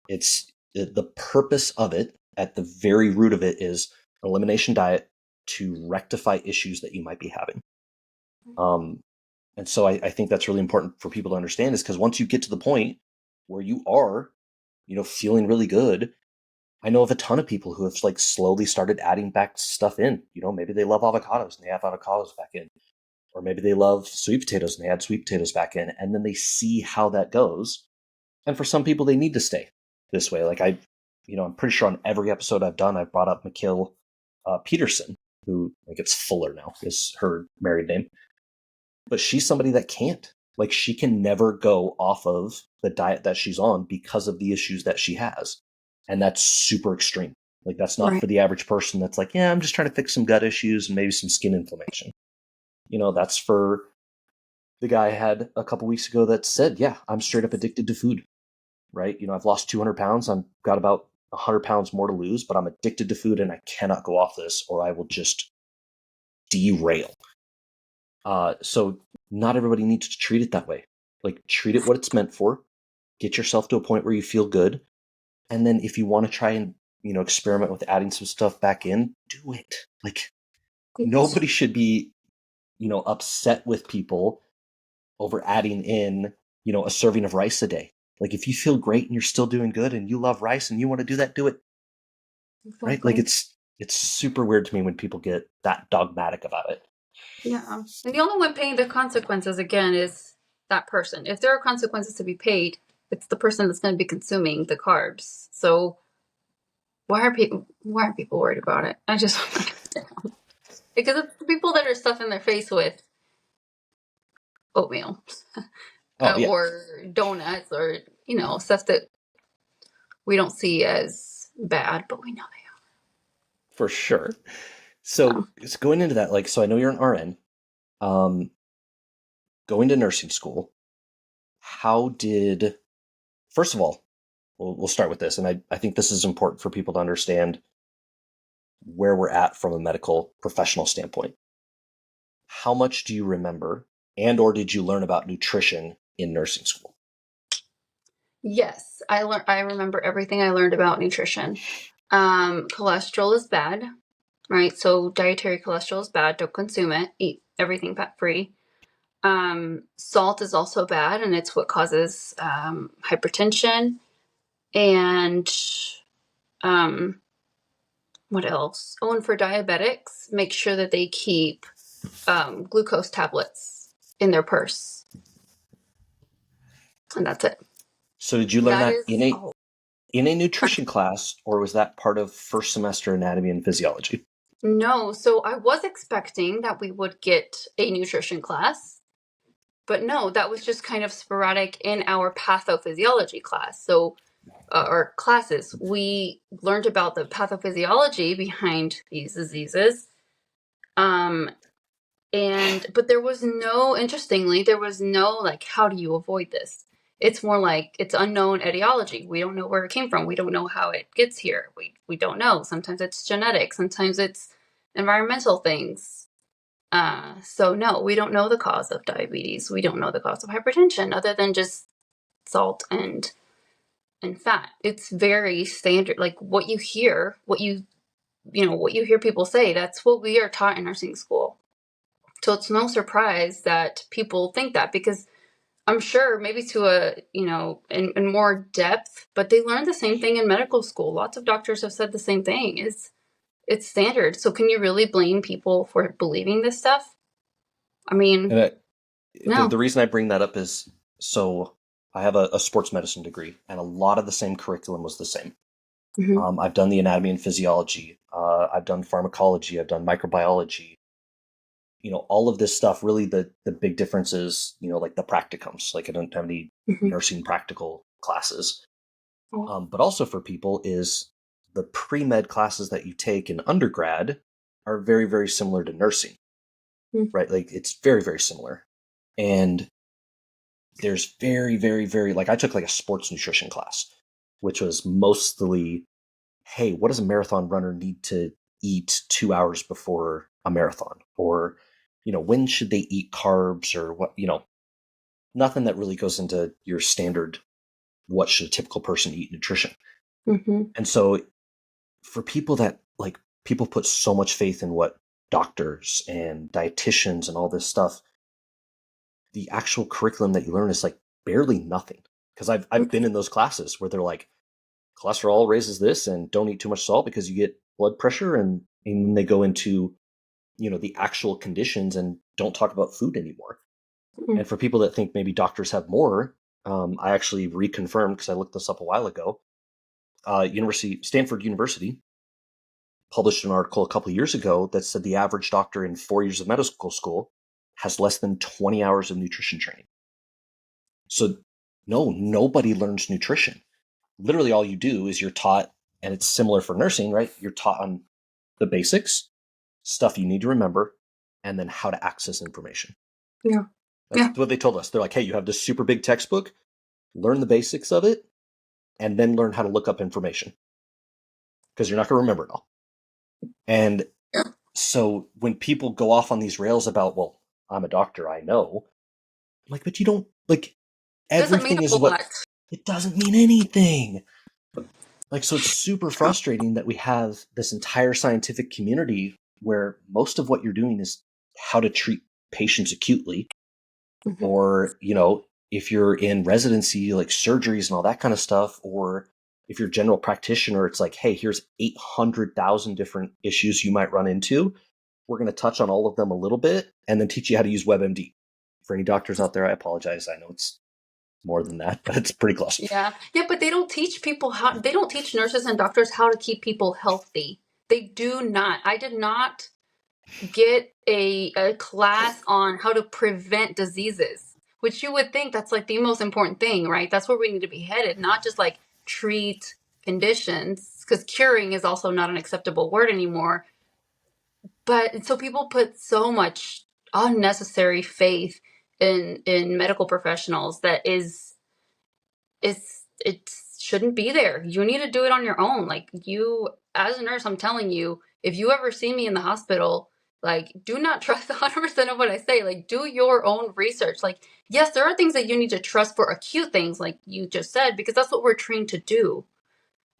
It's the purpose of it at the very root of it is an elimination diet to rectify issues that you might be having. Um, and so I think that's really important for people to understand is because once you get to the point where you are, feeling really good, I know of a ton of people who have like slowly started adding back stuff in. Maybe they love avocados and they have avocados back in, or maybe they love sweet potatoes and they add sweet potatoes back in, and then they see how that goes. And for some people, they need to stay this way. Like I'm pretty sure on every episode I've done, I've brought up McKill Peterson, who like it's Fuller now is her married name, but she's somebody that can't. Like she can never go off of the diet that she's on because of the issues that she has, and that's super extreme. Like that's not Right. for the average person. That's like, yeah, I'm just trying to fix some gut issues and maybe some skin inflammation. That's for the guy I had a couple weeks ago that said, yeah, I'm straight up addicted to food, right? I've lost 200 pounds. I've got about 100 pounds more to lose, but I'm addicted to food and I cannot go off this or I will just derail. So not everybody needs to treat it that way. Like treat it what it's meant for. Get yourself to a point where you feel good. And then if you want to try and, experiment with adding some stuff back in, do it. Like nobody should be, upset with people over adding in, a serving of rice a day. Like if you feel great and you're still doing good and you love rice and you want to do that, do it. Right? Like Exactly. it's super weird to me when people get that dogmatic about it. Yeah. And the only one paying the consequences again is that person. If there are consequences to be paid, it's the person that's going to be consuming the carbs. So why are people worried about it? I just don't understand. Because it's the people that are stuffing their face with oatmeal Oh yeah, or donuts or stuff that we don't see as bad, but we know for sure. they So are. it's going into that, like, so I know you're an RN, um, going to nursing school. First of all, we'll start with this, and I think this is important for people to understand where we're at from a medical professional standpoint. How much do you remember and or did you learn about nutrition in nursing school? Yes, I remember everything I learned about nutrition. Cholesterol is bad, right? So dietary cholesterol is bad. Don't consume it. Eat everything fat free. Salt is also bad, and it's what causes hypertension. And what else? Oh, and for diabetics, make sure that they keep glucose tablets in their purse. And that's it. So did you learn That that is all. in a nutrition class, or was that part of first semester anatomy and physiology? No, so I was expecting that we would get a nutrition class, but no, that was just kind of sporadic in our pathophysiology class. So, our classes, we learned about the pathophysiology behind these diseases. But interestingly, there was no like, how do you avoid this? It's more like it's unknown etiology. We don't know where it came from. We don't know how it gets here. We don't know. Sometimes it's genetic. Sometimes it's environmental things. So no, we don't know the cause of diabetes. We don't know the cause of hypertension other than just salt and fat. It's very standard. Like what you hear, what you hear people say, that's what we are taught in nursing school. So it's no surprise that people think that, because I'm sure maybe to in more depth, but they learned the same thing in medical school. Lots of doctors have said the same thing. It's standard. So can you really blame people for believing this stuff? I mean, And no. the reason I bring that up is, so I have a sports medicine degree, and a lot of the same curriculum was the same. Mm-hmm. I've done the anatomy and physiology. I've done pharmacology. I've done microbiology. All of this stuff. Really, the big difference is, like the practicums. Like I don't have any Mm-hmm. nursing practical classes. Oh. But also for people is the pre-med classes that you take in undergrad are very, very similar to nursing, Mm-hmm. right? Like it's very, very similar. And there's very, very, very, like I took like a sports nutrition class, which was mostly, hey, what does a marathon runner need to eat 2 hours before a marathon? Or, when should they eat carbs or what, nothing that really goes into your standard, what should a typical person eat nutrition. Mm-hmm. And so for people that like, people put so much faith in what doctors and dietitians and all this stuff, the actual curriculum that you learn is like barely nothing. Because I've been in those classes where they're like, cholesterol raises this and don't eat too much salt because you get blood pressure, and they go into, the actual conditions and don't talk about food anymore. Mm-hmm. And for people that think maybe doctors have more, I actually reconfirmed, because I looked this up a while ago. Stanford University published an article a couple of years ago that said the average doctor in 4 years of medical school has less than 20 hours of nutrition training. So no, nobody learns nutrition. Literally all you do is you're taught, and it's similar for nursing, right? You're taught on the basics, stuff you need to remember, and then how to access information. Yeah. That's Yeah. what they told us. They're like, hey, you have this super big textbook, learn the basics of it, and then learn how to look up information, because you're not going to remember it all. And so when people go off on these rails about, well, I'm a doctor, I know, I'm like, but you don't, like, Doesn't mean everything a is whole what, lot. it doesn't mean anything. Like, so it's super frustrating that we have this entire scientific community where most of what you're doing is how to treat patients acutely, Mm-hmm. or, if you're in residency, like surgeries and all that kind of stuff, or if you're a general practitioner, it's like, hey, here's 800,000 different issues you might run into. We're going to touch on all of them a little bit and then teach you how to use WebMD. For any doctors out there, I apologize. I know it's more than that, but it's pretty close. Yeah. Yeah, but they don't teach they don't teach nurses and doctors how to keep people healthy. They do not. I did not get a class on how to prevent diseases, which you would think that's like the most important thing, right? That's where we need to be headed, not just like treat conditions, because curing is also not an acceptable word anymore. But so people put so much unnecessary faith in medical professionals that it shouldn't be there. You need to do it on your own. Like, you, as a nurse, I'm telling you, if you ever see me in the hospital, like, do not trust 100% of what I say. Like, do your own research. Like, yes, there are things that you need to trust for acute things, like you just said, because that's what we're trained to do.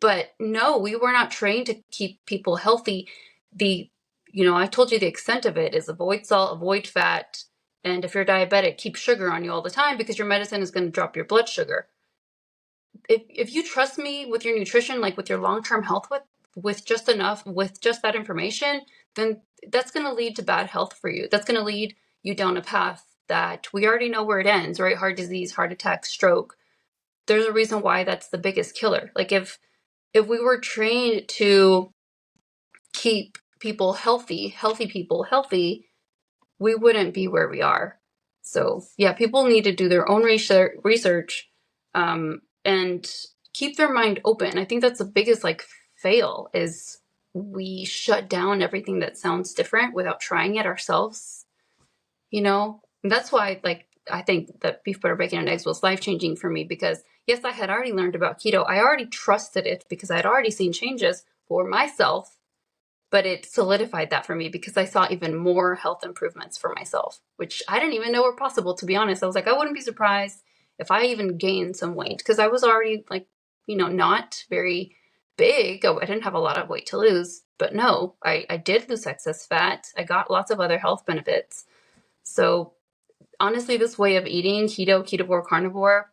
But no, we were not trained to keep people healthy. The, I told you the extent of it is avoid salt, avoid fat, and if you're diabetic, keep sugar on you all the time because your medicine is going to drop your blood sugar. If you trust me with your nutrition, like with your long-term health, with just enough, with just that information, then that's going to lead to bad health for you. That's going to lead you down a path that we already know where it ends, right? Heart disease, heart attack, stroke. There's a reason why that's the biggest killer. Like, if we were trained to keep people healthy people healthy, we wouldn't be where we are. So yeah, people need to do their own research, and keep their mind open. I think that's the biggest fail is we shut down everything that sounds different without trying it ourselves. And that's why I think that beef butter bacon and eggs was life changing for me because yes, I had already learned about keto. I already trusted it because I had already seen changes for myself, but it solidified that for me because I saw even more health improvements for myself, which I didn't even know were possible, to be honest. I was like, I wouldn't be surprised if I even gained some weight because I was already not very big. I didn't have a lot of weight to lose, but no, I did lose excess fat. I got lots of other health benefits. So honestly, this way of eating, ketovore, carnivore,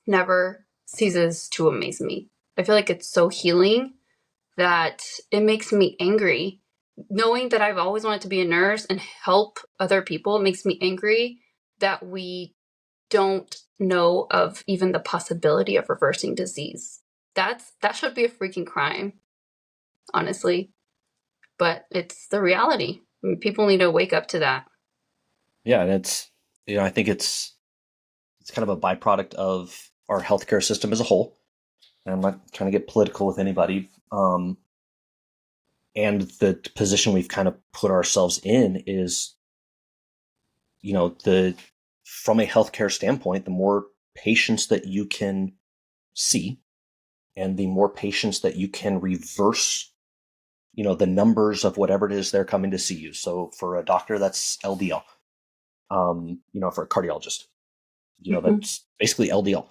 never ceases to amaze me. I feel like it's so healing that it makes me angry. Knowing that I've always wanted to be a nurse and help other people, it makes me angry that we don't know of even the possibility of reversing disease. That should be a freaking crime, honestly. But it's the reality. I mean, people need to wake up to that. Yeah, and I think it's kind of a byproduct of our healthcare system as a whole. And I'm not trying to get political with anybody. And the position we've kind of put ourselves in is, from a healthcare standpoint, the more patients that you can see and the more patients that you can reverse, the numbers of whatever it is they're coming to see you. So for a doctor, that's LDL. For a cardiologist, that's basically LDL.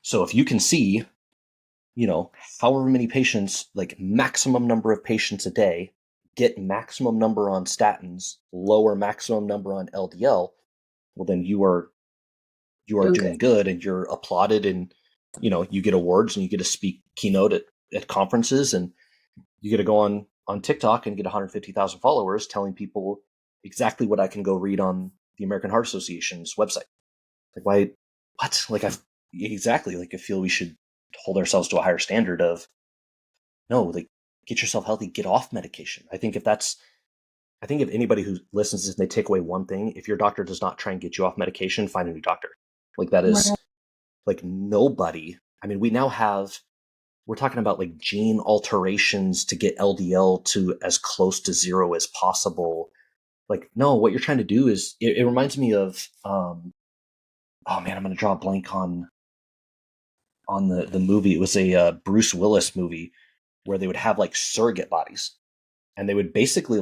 So if you can see, however many patients, like maximum number of patients a day, get maximum number on statins, lower maximum number on LDL, well, then you are doing good and you're applauded, and you get awards and you get to speak keynote at conferences, and you get to go on TikTok and get 150,000 followers telling people exactly what I can go read on the American Heart Association's website. Like, why? What? Exactly. I feel we should hold ourselves to a higher standard of, no, get yourself healthy, get off medication. I think if anybody who listens to this and they take away one thing, if your doctor does not try and get you off medication, find a new doctor. That is nobody. I mean, we're talking about gene alterations to get LDL to as close to zero as possible. No, what you're trying to do is, it reminds me of, oh man, I'm going to draw a blank on the movie. It was a Bruce Willis movie where they would have surrogate bodies, and they would basically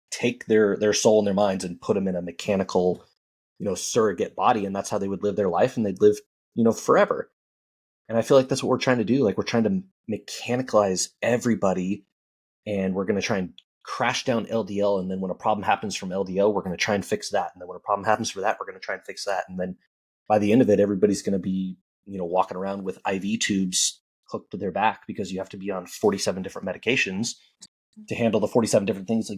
take their soul and their minds and put them in a mechanical, surrogate body, and that's how they would live their life, and they'd live, forever. And I feel like that's what we're trying to do. We're trying to mechanicalize everybody, and we're going to try and crash down LDL. And then when a problem happens from LDL, we're going to try and fix that. And then when a problem happens for that, we're going to try and fix that. And then by the end of it, everybody's going to be, walking around with IV tubes hooked to their back because you have to be on 47 different medications to handle the 47 different things.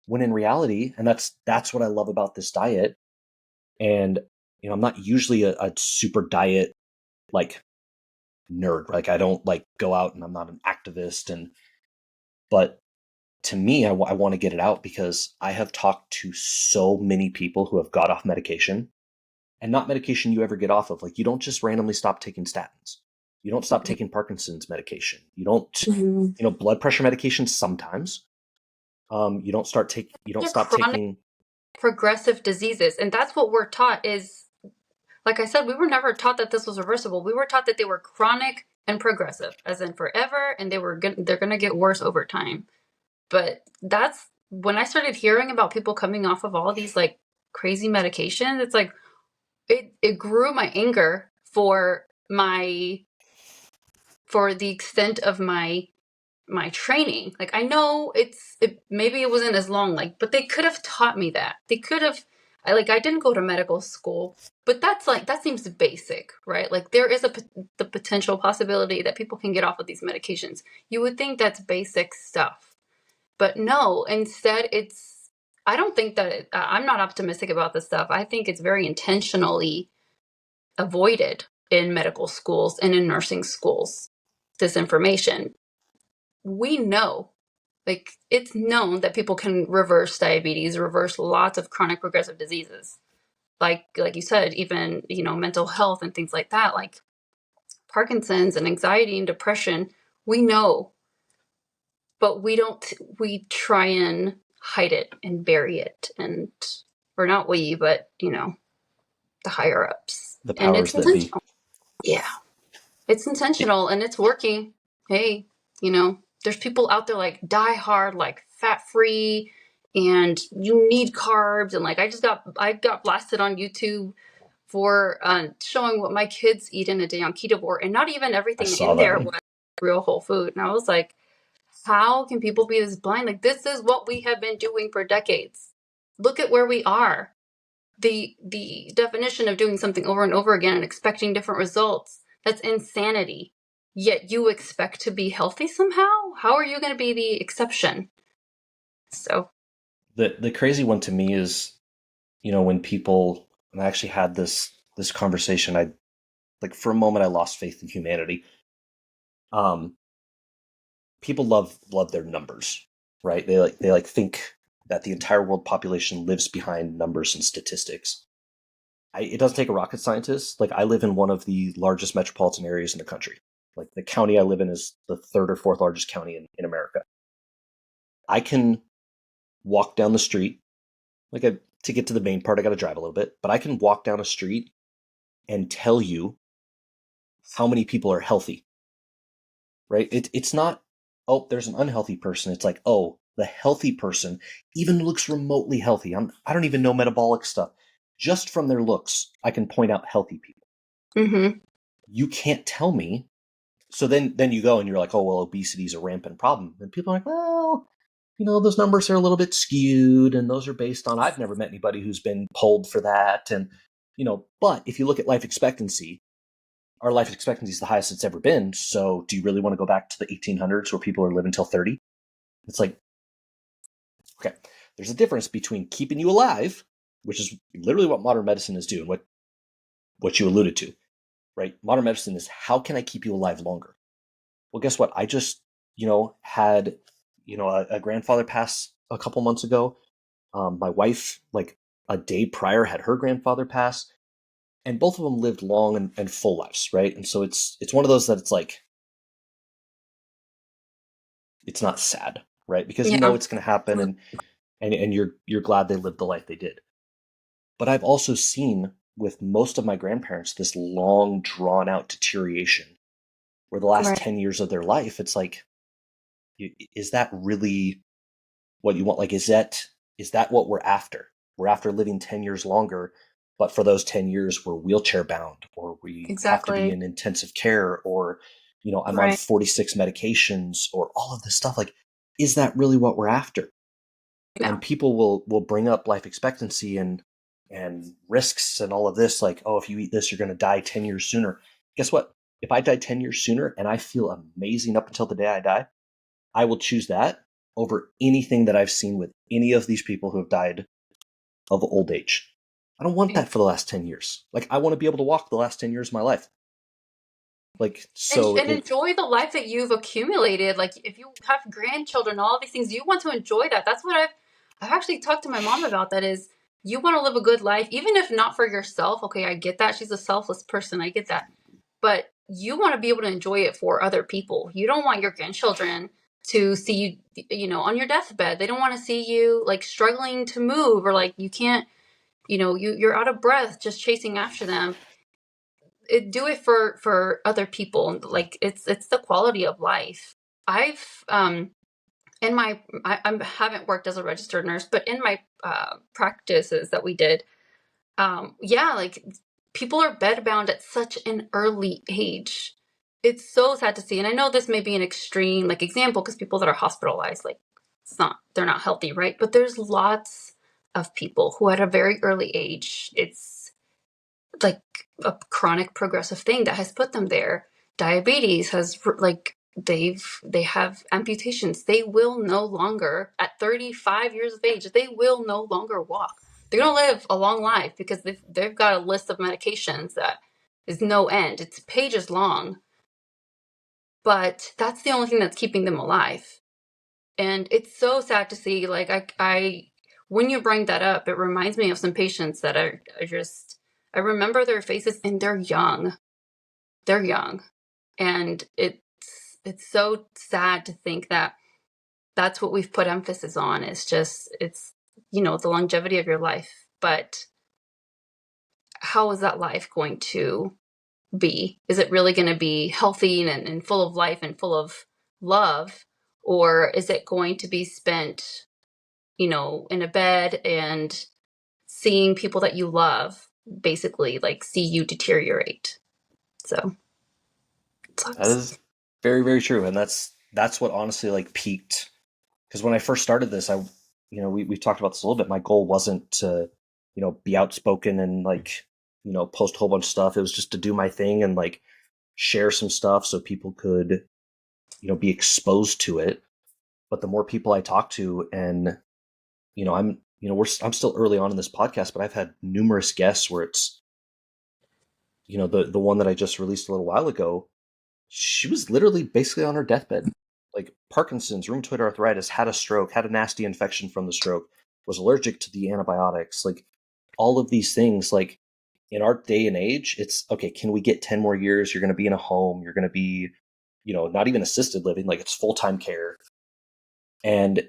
When in reality, and that's what I love about this diet. And, I'm not usually a super diet, nerd. I don't go out, and I'm not an activist, but to me, I want to get it out because I have talked to so many people who have got off medication, and not medication you ever get off of. You don't just randomly stop taking statins. You don't stop taking Parkinson's medication. You don't, blood pressure medication sometimes. You don't stop taking. progressive diseases. And that's what we're taught is, like I said, we were never taught that this was reversible. We were taught that they were chronic and progressive, as in forever, and they're going to get worse over time. But that's when I started hearing about people coming off of all of these like crazy medications, it's like it grew my anger for the extent of my training. Like, I know maybe it wasn't as long, like, but they could have taught me that. They could have, I didn't go to medical school, but that seems basic, right? Like, there is the potential possibility that people can get off of these medications. You would think that's basic stuff, but no, instead I don't think that I'm not optimistic about this stuff. I think it's very intentionally avoided in medical schools and in nursing schools, this information. We know, like, it's known that people can reverse diabetes, reverse lots of chronic progressive diseases. Like you said, even, mental health and things like that, like Parkinson's and anxiety and depression, we know, but we try and hide it and bury it. And, or not we, but, the higher ups. The And powers it's that be. intentional. Yeah. It's intentional and it's working. Hey, there's people out there like die hard, like fat free, and you need carbs. And like, I got blasted on YouTube for showing what my kids eat in a day on Ketovore, and not even I everything saw in there that. was real whole food. And I was like, how can people be this blind? Like, this is what we have been doing for decades. Look at where we are. The definition of doing something over and over again and expecting different results, that's insanity. Yet you expect to be healthy somehow? How are you going to be the exception? So The crazy one to me is, when people, and I actually had this conversation, I like for a moment I lost faith in humanity. People love their numbers, right? They think that the entire world population lives behind numbers and statistics. It doesn't take a rocket scientist. Like, I live in one of the largest metropolitan areas in the country. Like, the county I live in is the third or fourth largest county in America. I can walk down the street, to get to the main part, I got to drive a little bit, but I can walk down a street and tell you how many people are healthy, right? It's not, oh, there's an unhealthy person. It's like, oh, the healthy person even looks remotely healthy. I don't even know metabolic stuff. Just from their looks, I can point out healthy people. mm-hmm. You can't tell me. So then you go and you're like, oh, well, obesity is a rampant problem. And people are like, well, those numbers are a little bit skewed, and those are based on, I've never met anybody who's been polled for that. And, but if you look at life expectancy, our life expectancy is the highest it's ever been. So do you really want to go back to the 1800s where people are living till 30? It's like, okay, there's a difference between keeping you alive, which is literally what modern medicine is doing, what you alluded to, right? Modern medicine is, how can I keep you alive longer? Well, guess what? I just, had, a grandfather pass a couple months ago. My wife, like a day prior, had her grandfather pass, and both of them lived long and full lives, right? And so it's one of those that it's like, it's not sad, right? Because Yeah. it's going to happen, and you're glad they lived the life they did. But I've also seen with most of my grandparents this long, drawn out deterioration, where the last Right. 10 years of their life, it's like, is that really what you want? Like, is that what we're after? We're after living 10 years longer, but for those 10 years, we're wheelchair bound, or we have to be Exactly. in intensive care, or, I'm on Right. 46 medications, or all of this stuff. Like, is that really what we're after? No. And people will bring up life expectancy and risks and all of this, like, oh, if you eat this, you're going to die 10 years sooner. Guess what? If I die 10 years sooner and I feel amazing up until the day I die, I will choose that over anything that I've seen with any of these people who have died of old age. I don't want that for the last 10 years. Like, I want to be able to walk the last 10 years of my life. Like, so And enjoy the life that you've accumulated. Like, if you have grandchildren, all these things, you want to enjoy that. That's what I've actually talked to my mom about. That is, you want to live a good life, even if not for yourself. Okay, I get that. She's a selfless person. I get that. But you want to be able to enjoy it for other people. You don't want your grandchildren to see you, on your deathbed. They don't want to see you like struggling to move, or like you can't, you're out of breath just chasing after them. Do it for other people. Like it's the quality of life. I've in my I haven't worked as a registered nurse, but in my practices that we did, yeah, like people are bedbound at such an early age. It's so sad to see. And I know this may be an extreme like example, because people that are hospitalized, like they're not healthy, right? But there's lots of people who at a very early age, it's like a chronic progressive thing that has put them there. Diabetes has like they have amputations. They will no longer, at 35 years of age, they will no longer walk. They're going to live a long life because they've got a list of medications that is no end. It's pages long, but that's the only thing that's keeping them alive. And it's so sad to see. Like I when you bring that up, it reminds me of some patients that are just, I remember their faces, and they're young. They're young. And it's so sad to think that that's what we've put emphasis on. It's the longevity of your life. But how is that life going to be? Is it really going to be healthy and full of life and full of love? Or is it going to be spent, in a bed and seeing people that you love basically like see you deteriorate? So it That sucks. is very, very true. And that's what honestly like peaked. Because when I first started this, we talked about this a little bit. My goal wasn't to, be outspoken and like, post a whole bunch of stuff. It was just to do my thing and like share some stuff so people could, be exposed to it. But the more people I talk to, and I'm still early on in this podcast, but I've had numerous guests where it's, the one that I just released a little while ago, she was literally basically on her deathbed. Like Parkinson's, rheumatoid arthritis, had a stroke, had a nasty infection from the stroke, was allergic to the antibiotics. Like all of these things, like in our day and age, it's okay, can we get 10 more years? You're going to be in a home. You're going to be, not even assisted living, like it's full time care. And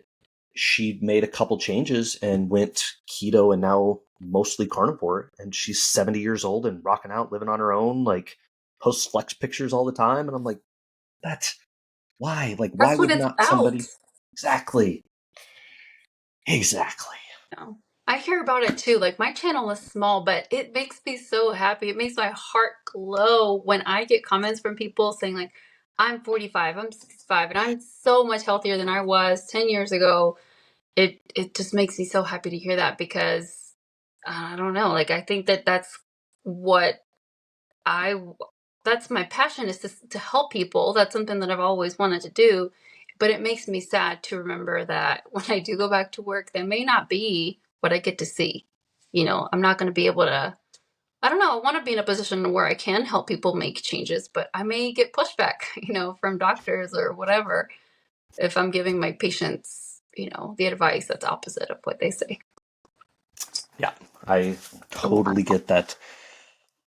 she made a couple changes and went keto and now mostly carnivore. And she's 70 years old and rocking out, living on her own, like posts flex pictures all the time. And I'm like, that's why? Like, why That's what would it's not about. somebody? Exactly. Exactly. know. I hear about it too. Like my channel is small, but it makes me so happy. It makes my heart glow when I get comments from people saying like, I'm 45, I'm 65, and I'm so much healthier than I was 10 years ago. It just makes me so happy to hear that, because I don't know, like I think that what I that's my passion, is to help people. That's something that I've always wanted to do. But it makes me sad to remember that when I do go back to work, that may not be what I get to see. I'm not going to be able to, I don't know, I want to be in a position where I can help people make changes, but I may get pushback, from doctors or whatever, if I'm giving my patients, the advice that's opposite of what they say. Yeah, I totally get that.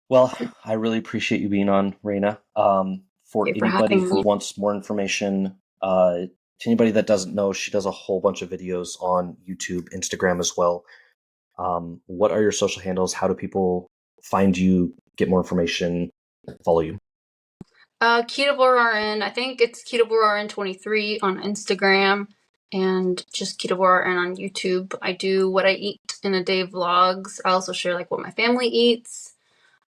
Well, I really appreciate you being on, Reina. For Thank you for anybody having who me. wants more information, to anybody that doesn't know, she does a whole bunch of videos on YouTube, Instagram as well. What are your social handles? How do people find you, get more information, follow you? Ketovore RN. I think it's Ketovore RN 23 on Instagram, and just Ketovore RN on YouTube. I do what I eat in a day vlogs. I also share like what my family eats.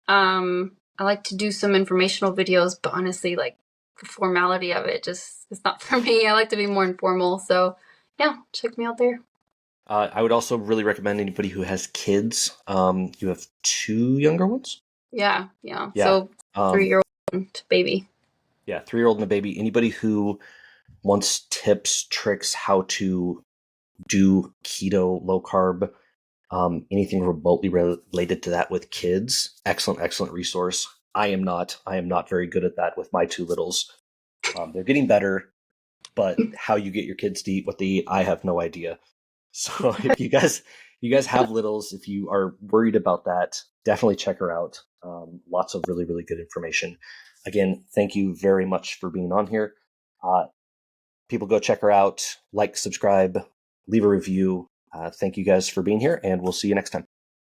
I like to do some informational videos, but honestly, like the formality of it just is not for me. I like to be more informal. So yeah, check me out there. I would also really recommend anybody who has kids. You have two younger ones? Yeah. Yeah. So Um, 3-year-old and baby. yeah, 3-year-old and a baby. Anybody who wants tips, tricks, how to do keto, low carb, anything remotely related to that with kids, excellent resource. I am not very good at that with my two littles. They're getting better, but how you get your kids to eat what they eat, I have no idea. So if you guys have littles, if you are worried about that, definitely check her out. Lots of really good information. Again, thank you very much for being on here. Uh, people go check her out, like, subscribe, leave a review. Thank you guys for being here, and we'll see you next time.